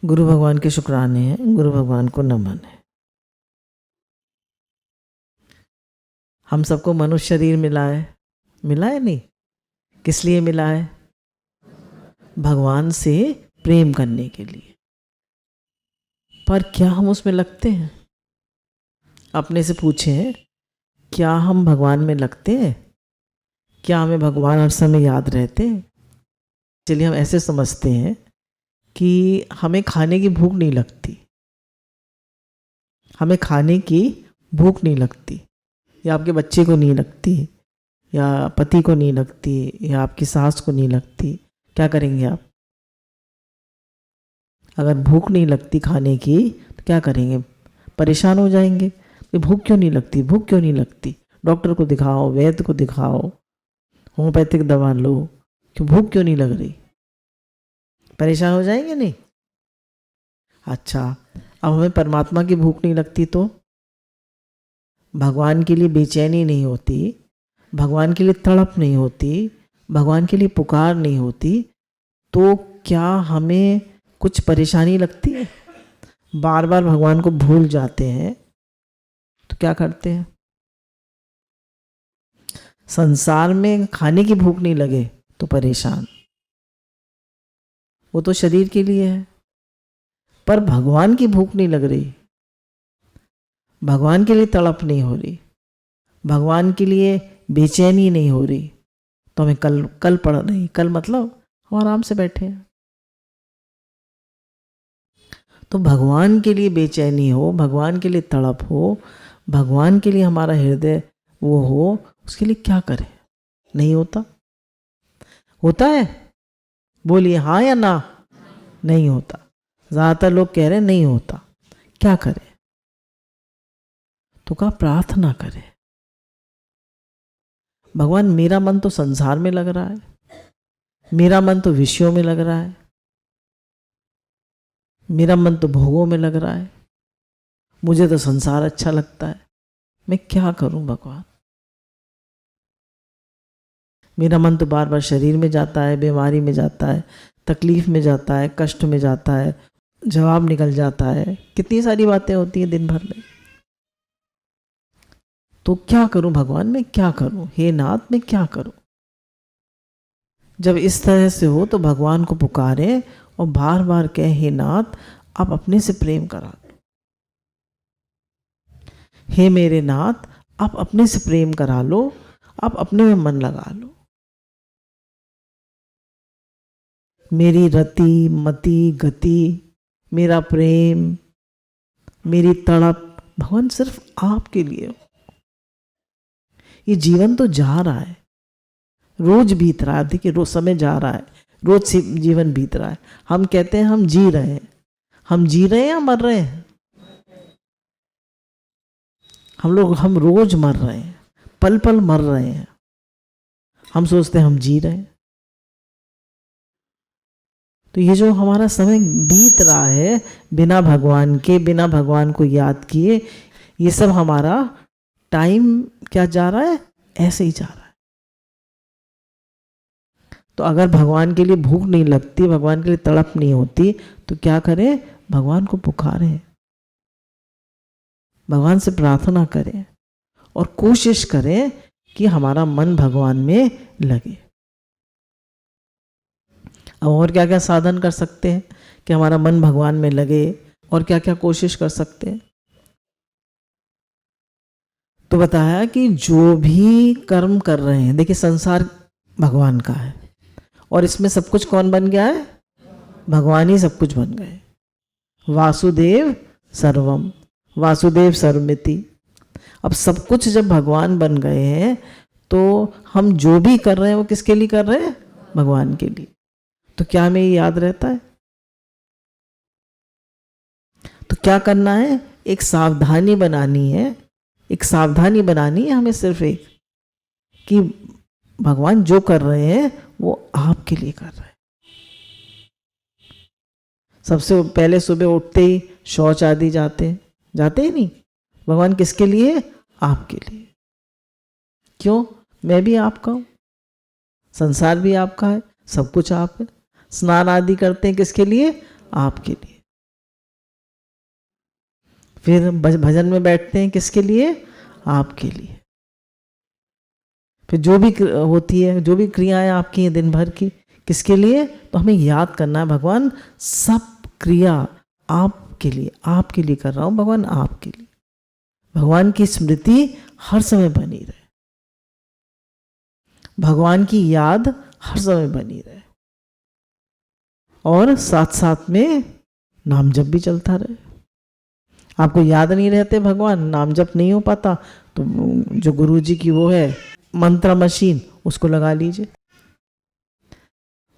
गुरु भगवान के शुक्राने हैं, गुरु भगवान को नमन है। हम सबको मनुष्य शरीर मिला है नहीं? किस लिए मिला है? भगवान से प्रेम करने के लिए। पर क्या हम उसमें लगते हैं? अपने से पूछें, क्या हम भगवान में लगते हैं? क्या हमें भगवान हर समय याद रहते हैं? चलिए हम ऐसे समझते हैं कि हमें खाने की भूख नहीं लगती, हमें खाने की भूख नहीं लगती, या आपके बच्चे को नहीं लगती, या पति को नहीं लगती, या आपकी सास को नहीं लगती। क्या करेंगे आप? अगर भूख नहीं लगती खाने की तो क्या करेंगे? परेशान हो जाएंगे। तो भूख क्यों नहीं लगती, भूख क्यों नहीं लगती? डॉक्टर को दिखाओ, वैद्य को दिखाओ, होम्योपैथिक दवा लो, क्यों भूख क्यों नहीं लग रही? परेशान हो जाएंगे नहीं? अच्छा, अब हमें परमात्मा की भूख नहीं लगती तो भगवान के लिए बेचैनी नहीं होती, भगवान के लिए तड़प नहीं होती, भगवान के लिए पुकार नहीं होती, तो क्या हमें कुछ परेशानी लगती है? बार बार भगवान को भूल जाते हैं तो क्या करते हैं? संसार में खाने की भूख नहीं लगे तो परेशान, वो तो शरीर के लिए है। पर भगवान की भूख नहीं लग रही, भगवान के लिए तड़प नहीं हो रही, भगवान के लिए बेचैनी नहीं हो रही, तो हमें कल पड़ रही। कल मतलब हम आराम से बैठे हैं। तो भगवान के लिए बेचैनी हो, भगवान के लिए तड़प हो, भगवान के लिए हमारा हृदय वो हो, उसके लिए क्या करें? नहीं होता? होता है? बोलिए हाँ या ना। नहीं होता। ज़्यादातर लोग कह रहे हैं नहीं होता। क्या करें? तो कहा प्रार्थना करें। भगवान मेरा मन तो संसार में लग रहा है, मेरा मन तो विषयों में लग रहा है, मेरा मन तो भोगों में लग रहा है, मुझे तो संसार अच्छा लगता है, मैं क्या करूं भगवान? मेरा मन तो बार बार शरीर में जाता है, बीमारी में जाता है, तकलीफ में जाता है, कष्ट में जाता है, जवाब निकल जाता है, कितनी सारी बातें होती हैं दिन भर में। तो क्या करूं भगवान, मैं क्या करूं? हे नाथ मैं क्या करूं? जब इस तरह से हो तो भगवान को पुकारे और बार बार कहे, हे नाथ आप अपने से प्रेम करा लो, हे मेरे नाथ आप अपने से प्रेम करा लो, आप अपने में मन लगा लो। मेरी रति मति गति, मेरा प्रेम, मेरी तड़प भगवान सिर्फ आपके लिए हो। ये जीवन तो जा रहा है, रोज बीत रहा है। देखिए रोज समय जा रहा है, रोज से जीवन बीत रहा है। हम कहते हैं हम जी रहे हैं, हम जी रहे हैं या मर रहे हैं? हम रोज मर रहे हैं, पल पल मर रहे हैं। हम सोचते हैं हम जी रहे हैं। तो ये जो हमारा समय बीत रहा है बिना भगवान के, बिना भगवान को याद किए, ये सब हमारा टाइम क्या जा रहा है? ऐसे ही जा रहा है। तो अगर भगवान के लिए भूख नहीं लगती, भगवान के लिए तड़प नहीं होती, तो क्या करें? भगवान को पुकारें, भगवान से प्रार्थना करें और कोशिश करें कि हमारा मन भगवान में लगे। अब और क्या क्या साधन कर सकते हैं कि हमारा मन भगवान में लगे, और क्या क्या कोशिश कर सकते हैं? तो बताया कि जो भी कर्म कर रहे हैं, देखिए संसार भगवान का है और इसमें सब कुछ कौन बन गया है? भगवान ही सब कुछ बन गए। वासुदेव सर्वम, वासुदेव सर्वमिति। अब सब कुछ जब भगवान बन गए हैं तो हम जो भी कर रहे हैं वो किसके लिए कर रहे हैं? भगवान के लिए। तो क्या हमें ये याद रहता है? तो क्या करना है? एक सावधानी बनानी है, एक सावधानी बनानी है हमें सिर्फ एक, कि भगवान जो कर रहे हैं वो आपके लिए कर रहे हैं। सबसे पहले सुबह उठते ही शौच आदि जाते ही नहीं। भगवान किसके लिए? आपके लिए। क्यों? मैं भी आपका हूं, संसार भी आपका है, सब कुछ आप है। स्नान आदि करते हैं किसके लिए? आपके लिए। फिर भजन में बैठते हैं किसके लिए? आपके लिए। फिर जो भी होती है, जो भी क्रियाएं आपकी हैं दिन भर की, किसके लिए? तो हमें याद करना है भगवान सब क्रिया आपके लिए कर रहा हूं, भगवान आपके लिए। भगवान की स्मृति हर समय बनी रहे, भगवान की याद हर समय बनी रहे, और साथ साथ में नाम जप भी चलता रहे। आपको याद नहीं रहते भगवान, नाम जप नहीं हो पाता, तो जो गुरु जी की वो है मंत्र मशीन, उसको लगा लीजिए।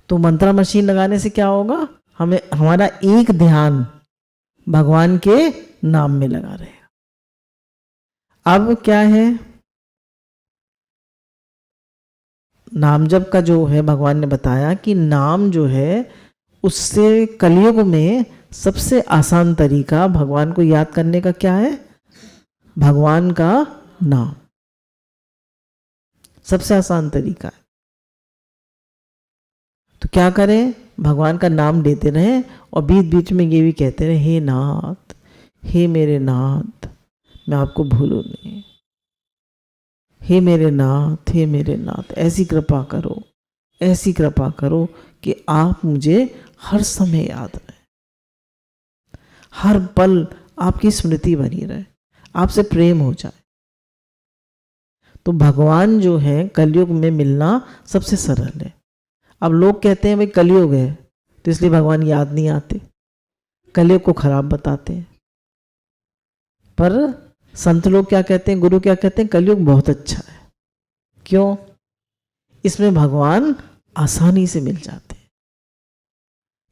तो मंत्र मशीन लगाने से क्या होगा? हमें हमारा एक ध्यान भगवान के नाम में लगा रहेगा। अब क्या है, नाम जप का जो है भगवान ने बताया कि नाम जो है उससे कलयुग में सबसे आसान तरीका भगवान को याद करने का क्या है? भगवान का नाम सबसे आसान तरीका है। तो क्या करें? भगवान का नाम लेते रहें और बीच बीच में ये भी कहते रहे, हे नाथ, हे मेरे नाथ, मैं आपको भूलूं नहीं, हे मेरे नाथ, हे मेरे नाथ, ऐसी कृपा करो, ऐसी कृपा करो कि आप मुझे हर समय याद रहे, हर पल आपकी स्मृति बनी रहे, आपसे प्रेम हो जाए। तो भगवान जो है कलयुग में मिलना सबसे सरल है। अब लोग कहते हैं भाई कलयुग है तो इसलिए भगवान याद नहीं आते, कलयुग को खराब बताते हैं। पर संत लोग क्या कहते हैं, गुरु क्या कहते हैं? कलयुग बहुत अच्छा है। क्यों? इसमें भगवान आसानी से मिल जाते हैं।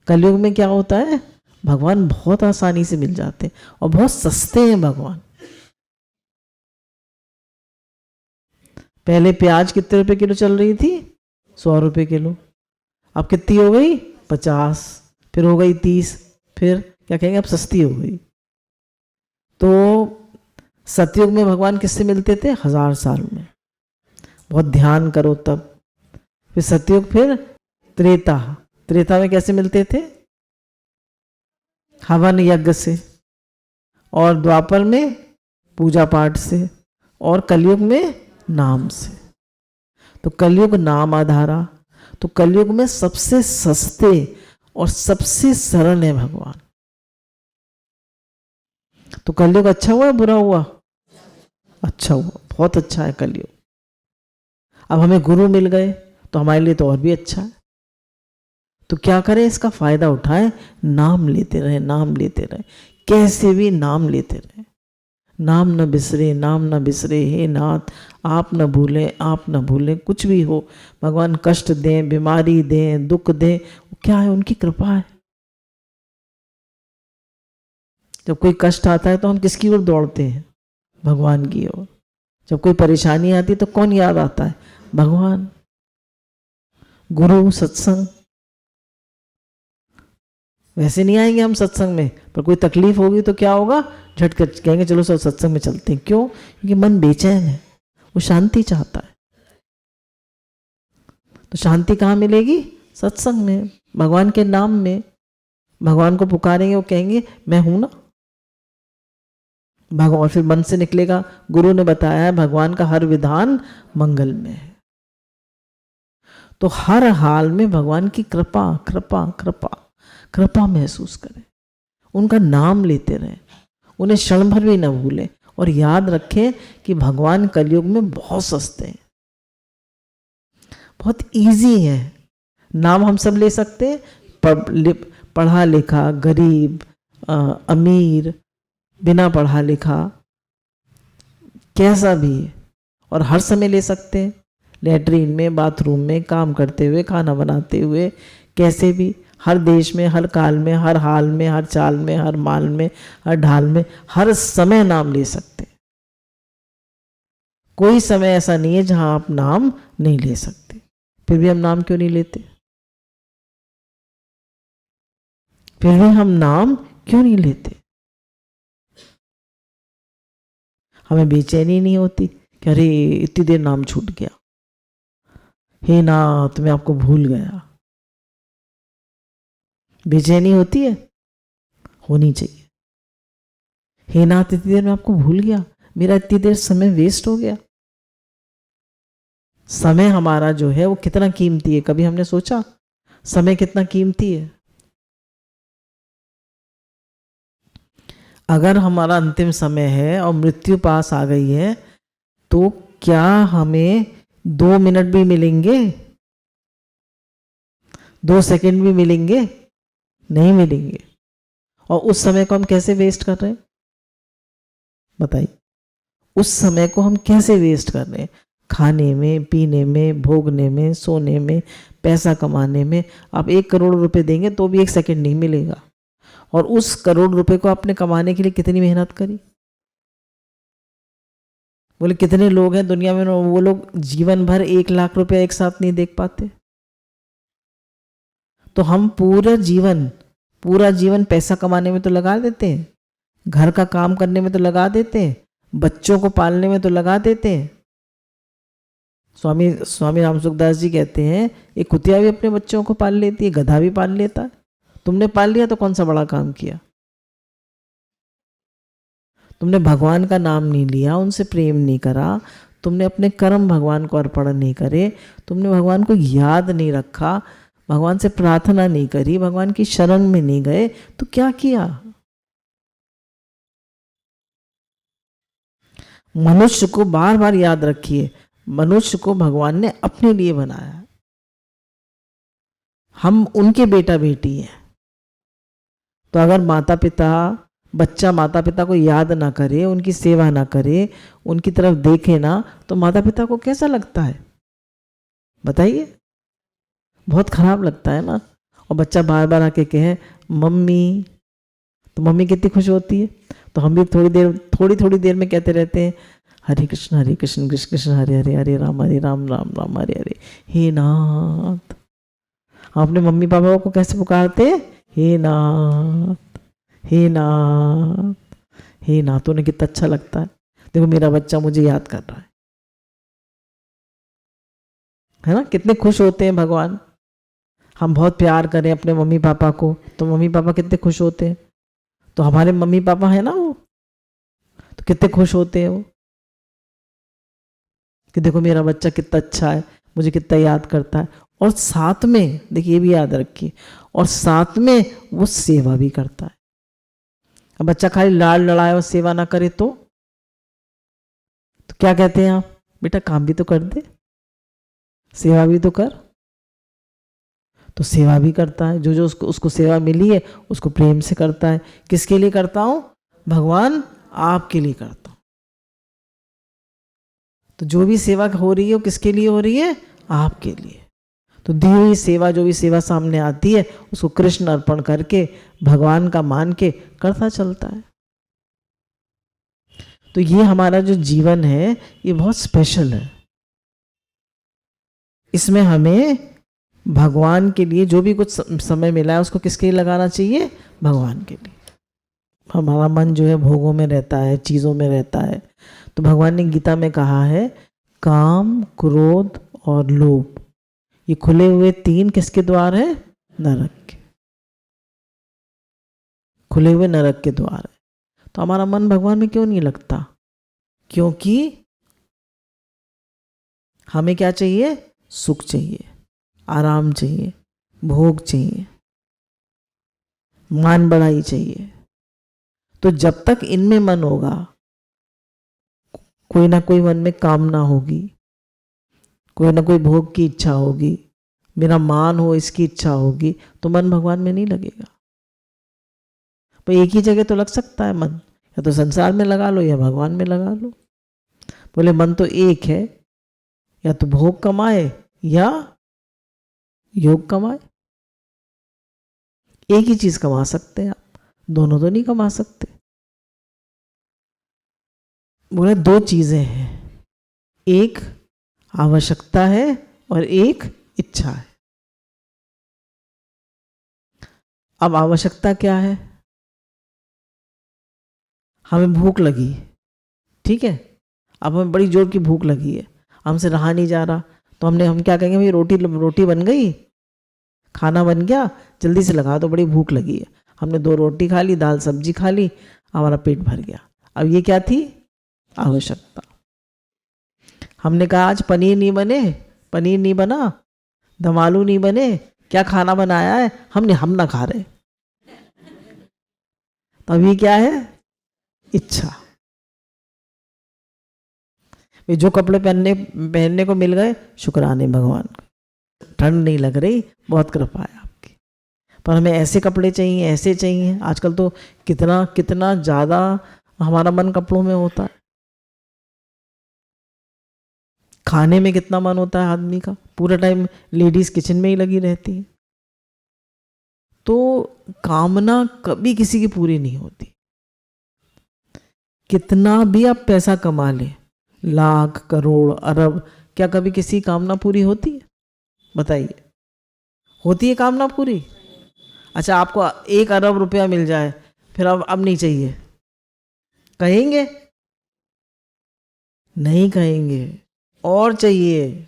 कलयुग में क्या होता है? भगवान बहुत आसानी से मिल जाते हैं और बहुत सस्ते हैं भगवान। पहले प्याज कितने रुपए किलो चल रही थी? 100 रुपए किलो। अब कितनी हो गई? 50, फिर हो गई 30, फिर क्या कहेंगे, अब सस्ती हो गई। तो सतयुग में भगवान किससे मिलते थे? 1000 साल में, बहुत ध्यान करो तब। फिर सतयुग, फिर त्रेता, त्रेता में कैसे मिलते थे? हवन यज्ञ से, और द्वापर में पूजा पाठ से, और कलयुग में नाम से। तो कलयुग नाम आधारा, तो कलयुग में सबसे सस्ते और सबसे सरल है भगवान। तो कलयुग अच्छा हुआ बुरा हुआ? अच्छा हुआ, बहुत अच्छा है कलयुग। अब हमें गुरु मिल गए तो हमारे लिए तो और भी अच्छा है। तो क्या करें? इसका फायदा उठाएं, नाम लेते रहे, नाम लेते रहे, कैसे भी नाम लेते रहे। नाम न बिसरे, नाम न बिसरे, हे नाथ आप न भूलें, आप न भूलें। कुछ भी हो, भगवान कष्ट दें, बीमारी दें, दुख दें, क्या है? उनकी कृपा है। जब कोई कष्ट आता है तो हम किसकी ओर दौड़ते हैं? भगवान की ओर। जब कोई परेशानी आती है तो कौन याद आता है? भगवान, गुरु, सत्संग। वैसे नहीं आएंगे हम सत्संग में, पर कोई तकलीफ होगी तो क्या होगा? झटकर कहेंगे चलो सब सत्संग में चलते हैं। क्यों? क्योंकि मन बेचैन है, वो शांति चाहता है। तो शांति कहाँ मिलेगी? सत्संग में, भगवान के नाम में। भगवान को पुकारेंगे, वो कहेंगे मैं हूं ना। भगवान फिर मन से निकलेगा, गुरु ने बताया है भगवान का हर विधान मंगल में है। तो हर हाल में भगवान की कृपा कृपा कृपा कृपा महसूस करें, उनका नाम लेते रहें, उन्हें क्षण भर भी न भूलें, और याद रखें कि भगवान कलयुग में बहुत सस्ते हैं, बहुत इजी है। नाम हम सब ले सकते हैं, पढ़ा लिखा, गरीब, अमीर, बिना पढ़ा लिखा, कैसा भी है, और हर समय ले सकते हैं। लेटरीन में, बाथरूम में, काम करते हुए, खाना बनाते हुए, कैसे भी, हर देश में, हर काल में, हर हाल में, हर चाल में, हर माल में, हर ढाल में, हर समय नाम ले सकते हैं। कोई समय ऐसा नहीं है जहां आप नाम नहीं ले सकते। फिर भी हम नाम क्यों नहीं लेते? फिर भी हम नाम क्यों नहीं लेते? हमें बेचैनी नहीं होती कि अरे इतनी देर नाम छूट गया, हे नाथ मैं आपको भूल गया। बेचैनी होती है? होनी चाहिए, हे नाथ, इतनी देर में आपको भूल गया, मेरा इतनी देर समय वेस्ट हो गया। समय हमारा जो है वो कितना कीमती है, कभी हमने सोचा समय कितना कीमती है? अगर हमारा अंतिम समय है और मृत्यु पास आ गई है, तो क्या हमें 2 मिनट भी मिलेंगे? 2 सेकंड भी मिलेंगे? नहीं मिलेंगे। और उस समय को हम कैसे वेस्ट कर रहे हैं बताइए? उस समय को हम कैसे वेस्ट कर रहे हैं? खाने में, पीने में, भोगने में, सोने में, पैसा कमाने में। आप 1 करोड़ रुपए देंगे तो भी 1 सेकंड नहीं मिलेगा। और उस करोड़ रुपए को आपने कमाने के लिए कितनी मेहनत करी? बोले कितने लोग हैं दुनिया में, वो लोग जीवन भर 1 लाख रुपया एक साथ नहीं देख पाते। तो हम पूरा जीवन पैसा कमाने में तो लगा देते हैं, घर का काम करने में तो लगा देते हैं, बच्चों को पालने में तो लगा देते हैं। स्वामी राम सुखदास जी कहते हैं, एक कुतिया भी अपने बच्चों को पाल लेती है, गधा भी पाल लेता है। तुमने पाल लिया तो कौन सा बड़ा काम किया? तुमने भगवान का नाम नहीं लिया, उनसे प्रेम नहीं करा, तुमने अपने कर्म भगवान को अर्पण नहीं करे, तुमने भगवान को याद नहीं रखा, भगवान से प्रार्थना नहीं करी, भगवान की शरण में नहीं गए, तो क्या किया? मनुष्य को बार बार याद रखिए, मनुष्य को भगवान ने अपने लिए बनाया। हम उनके बेटा बेटी हैं। तो अगर बच्चा माता पिता को याद ना करे, उनकी सेवा ना करे, उनकी तरफ देखे ना, तो माता पिता को कैसा लगता है बताइए? बहुत खराब लगता है ना। और बच्चा बार बार आके कहे मम्मी, तो मम्मी कितनी खुश होती है। तो हम भी थोड़ी देर में कहते रहते हैं हरे कृष्ण कृष्ण कृष्ण हरे हरे, हरे राम राम राम हरे हरे। हे नाथ, हम अपने मम्मी पापा को कैसे पुकारते? हे नाथ, हे नाथ, हे नाथ। उन्हें कितना अच्छा लगता है, देखो मेरा बच्चा मुझे याद कर रहा है ना? कितने खुश होते हैं भगवान। हम बहुत प्यार करें अपने मम्मी पापा को, तो मम्मी पापा कितने खुश होते हैं। तो हमारे मम्मी पापा है ना, वो तो कितने खुश होते हैं वो, कि देखो मेरा बच्चा कितना अच्छा है, मुझे कितना याद करता है। और साथ में देखिए, ये भी याद रखिए, और साथ में वो सेवा भी करता है। अब बच्चा खाली लाड़ लड़ाए और सेवा ना करे तो क्या कहते हैं आप? बेटा काम भी तो कर दे, सेवा भी तो कर। तो सेवा भी करता है, जो उसको सेवा मिली है उसको प्रेम से करता है। किसके लिए करता हूं? भगवान आपके लिए करता हूं। तो जो भी सेवा हो रही है वो किसके लिए हो रही है? आपके लिए। तो दी हुई सेवा, जो भी सेवा सामने आती है उसको कृष्ण अर्पण करके, भगवान का मान के करता चलता है। तो ये हमारा जो जीवन है ये बहुत स्पेशल है। इसमें हमें भगवान के लिए जो भी कुछ समय मिला है उसको किसके लिए लगाना चाहिए? भगवान के लिए। हमारा मन जो है भोगों में रहता है, चीज़ों में रहता है। तो भगवान ने गीता में कहा है, काम, क्रोध और लोभ, ये खुले हुए 3 किसके द्वार है? नरक के। खुले हुए नरक के द्वार है। तो हमारा मन भगवान में क्यों नहीं लगता? क्योंकि हमें क्या चाहिए? सुख चाहिए, आराम चाहिए, भोग चाहिए, मान बढ़ाई चाहिए। तो जब तक इनमें मन होगा, कोई ना कोई मन में कामना होगी, कोई ना कोई भोग की इच्छा होगी, मेरा मान हो इसकी इच्छा होगी, तो मन भगवान में नहीं लगेगा। पर एक ही जगह तो लग सकता है मन, या तो संसार में लगा लो या भगवान में लगा लो। बोले मन तो एक है, या तो भोग कमाए या योग कमाए। एक ही चीज कमा सकते हैं आप, दोनों तो नहीं कमा सकते। बोले 2 चीजें हैं, एक आवश्यकता है और एक इच्छा है। अब आवश्यकता क्या है? हमें भूख लगी, ठीक है, अब हमें बड़ी जोर की भूख लगी है, हमसे रहा नहीं जा रहा, तो हम क्या कहेंगे? भाई रोटी बन गई, खाना बन गया, जल्दी से लगा दो, बड़ी भूख लगी है। हमने 2 रोटी खा ली, दाल सब्जी खा ली, हमारा पेट भर गया। अब ये क्या थी? आवश्यकता। हमने कहा आज पनीर नहीं बने, पनीर नहीं बना, दम आलू नहीं बने, क्या खाना बनाया है? हम ना खा रहे। तो अभी क्या है? इच्छा। जो कपड़े पहनने को मिल गए, शुक्राने भगवान। ठंड नहीं लग रही, बहुत कृपा है आपकी, पर हमें ऐसे कपड़े चाहिए, ऐसे चाहिए। आजकल तो कितना कितना ज्यादा हमारा मन कपड़ों में होता है। खाने में कितना मन होता है आदमी का, पूरा टाइम लेडीज किचन में ही लगी रहती है। तो कामना कभी किसी की पूरी नहीं होती। कितना भी आप पैसा कमा ले, लाख करोड़ अरब, क्या कभी किसी कामना पूरी होती है? बताइए, होती है कामना पूरी? अच्छा, आपको 1 अरब रुपया मिल जाए, फिर अब नहीं चाहिए कहेंगे? नहीं कहेंगे, और चाहिए।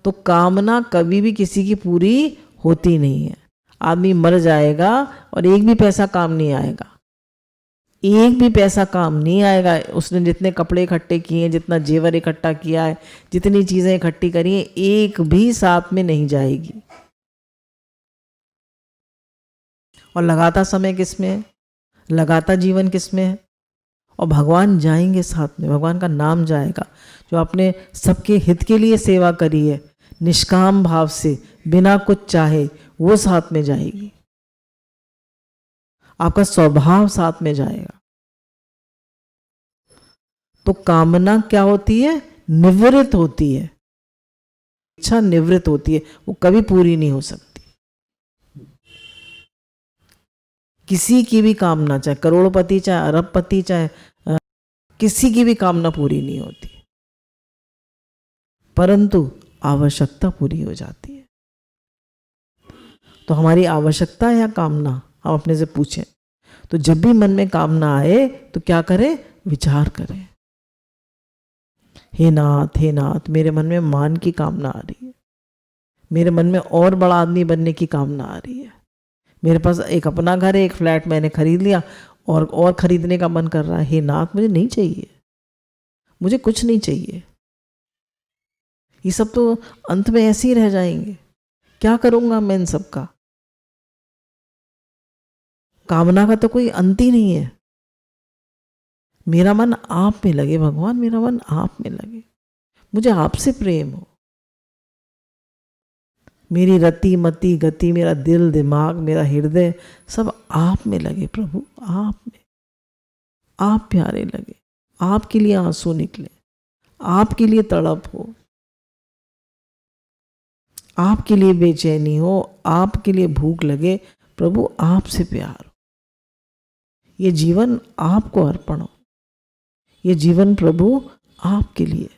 तो कामना कभी भी किसी की पूरी होती नहीं है। आदमी मर जाएगा और एक भी पैसा काम नहीं आएगा, एक भी पैसा काम नहीं आएगा। उसने जितने कपड़े इकट्ठे किए हैं, जितना जेवर इकट्ठा किया है, जितनी चीजें इकट्ठी करी हैं, एक भी साथ में नहीं जाएगी। और लगाता समय किसमें है? लगाता जीवन किसमें है? और भगवान जाएंगे साथ में, भगवान का नाम जाएगा। जो आपने सबके हित के लिए सेवा करी है, निष्काम भाव से, बिना कुछ चाहे, वो साथ में जाएगी। आपका स्वभाव साथ में जाएगा। तो कामना क्या होती है? निवृत्त होती है। इच्छा निवृत्त होती है, वो कभी पूरी नहीं हो सकती। किसी की भी कामना, चाहे करोड़पति, चाहे अरबपति, चाहे किसी की भी कामना पूरी नहीं होती, परंतु आवश्यकता पूरी हो जाती है। तो हमारी आवश्यकता या कामना, हम अपने से पूछें। तो जब भी मन में कामना आए तो क्या करें? विचार करें, हे नाथ, मेरे मन में मान की कामना आ रही है, मेरे मन में और बड़ा आदमी बनने की कामना आ रही है, मेरे पास एक अपना घर है, एक फ्लैट मैंने खरीद लिया, और खरीदने का मन कर रहा है। हे नाथ, मुझे नहीं चाहिए, मुझे कुछ नहीं चाहिए। ये सब तो अंत में ऐसे ही रह जाएंगे, क्या करूंगा मैं इन सब का? कामना का तो कोई अंत ही नहीं है। मेरा मन आप में लगे भगवान, मेरा मन आप में लगे, मुझे आपसे प्रेम हो। मेरी रति मति गति, मेरा दिल दिमाग, मेरा हृदय, सब आप में लगे प्रभु, आप में, आप प्यारे लगे, आपके लिए आंसू निकले, आपके लिए तड़प हो, आपके लिए बेचैनी हो, आपके लिए भूख लगे, प्रभु आपसे प्यार हो। ये जीवन आपको अर्पण हो, ये जीवन प्रभु आपके लिए।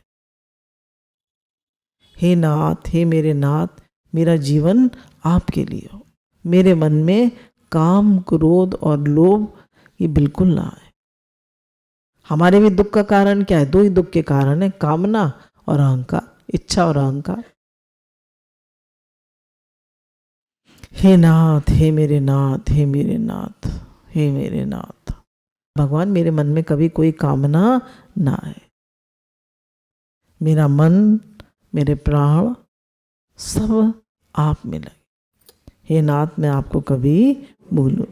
हे नाथ, हे मेरे नाथ, मेरा जीवन आपके लिए हो। मेरे मन में काम, क्रोध और लोभ ये बिल्कुल ना आए। हमारे भी दुख का कारण क्या है? 2 ही दुख के कारण है, कामना और अहंकार, इच्छा और अहंकार। हे नाथ, हे मेरे नाथ, हे मेरे नाथ, हे मेरे नाथ, भगवान मेरे मन में कभी कोई कामना ना आए। मेरा मन, मेरे प्राण सब आप में लगे। हे नाथ, मैं आपको कभी भूलूं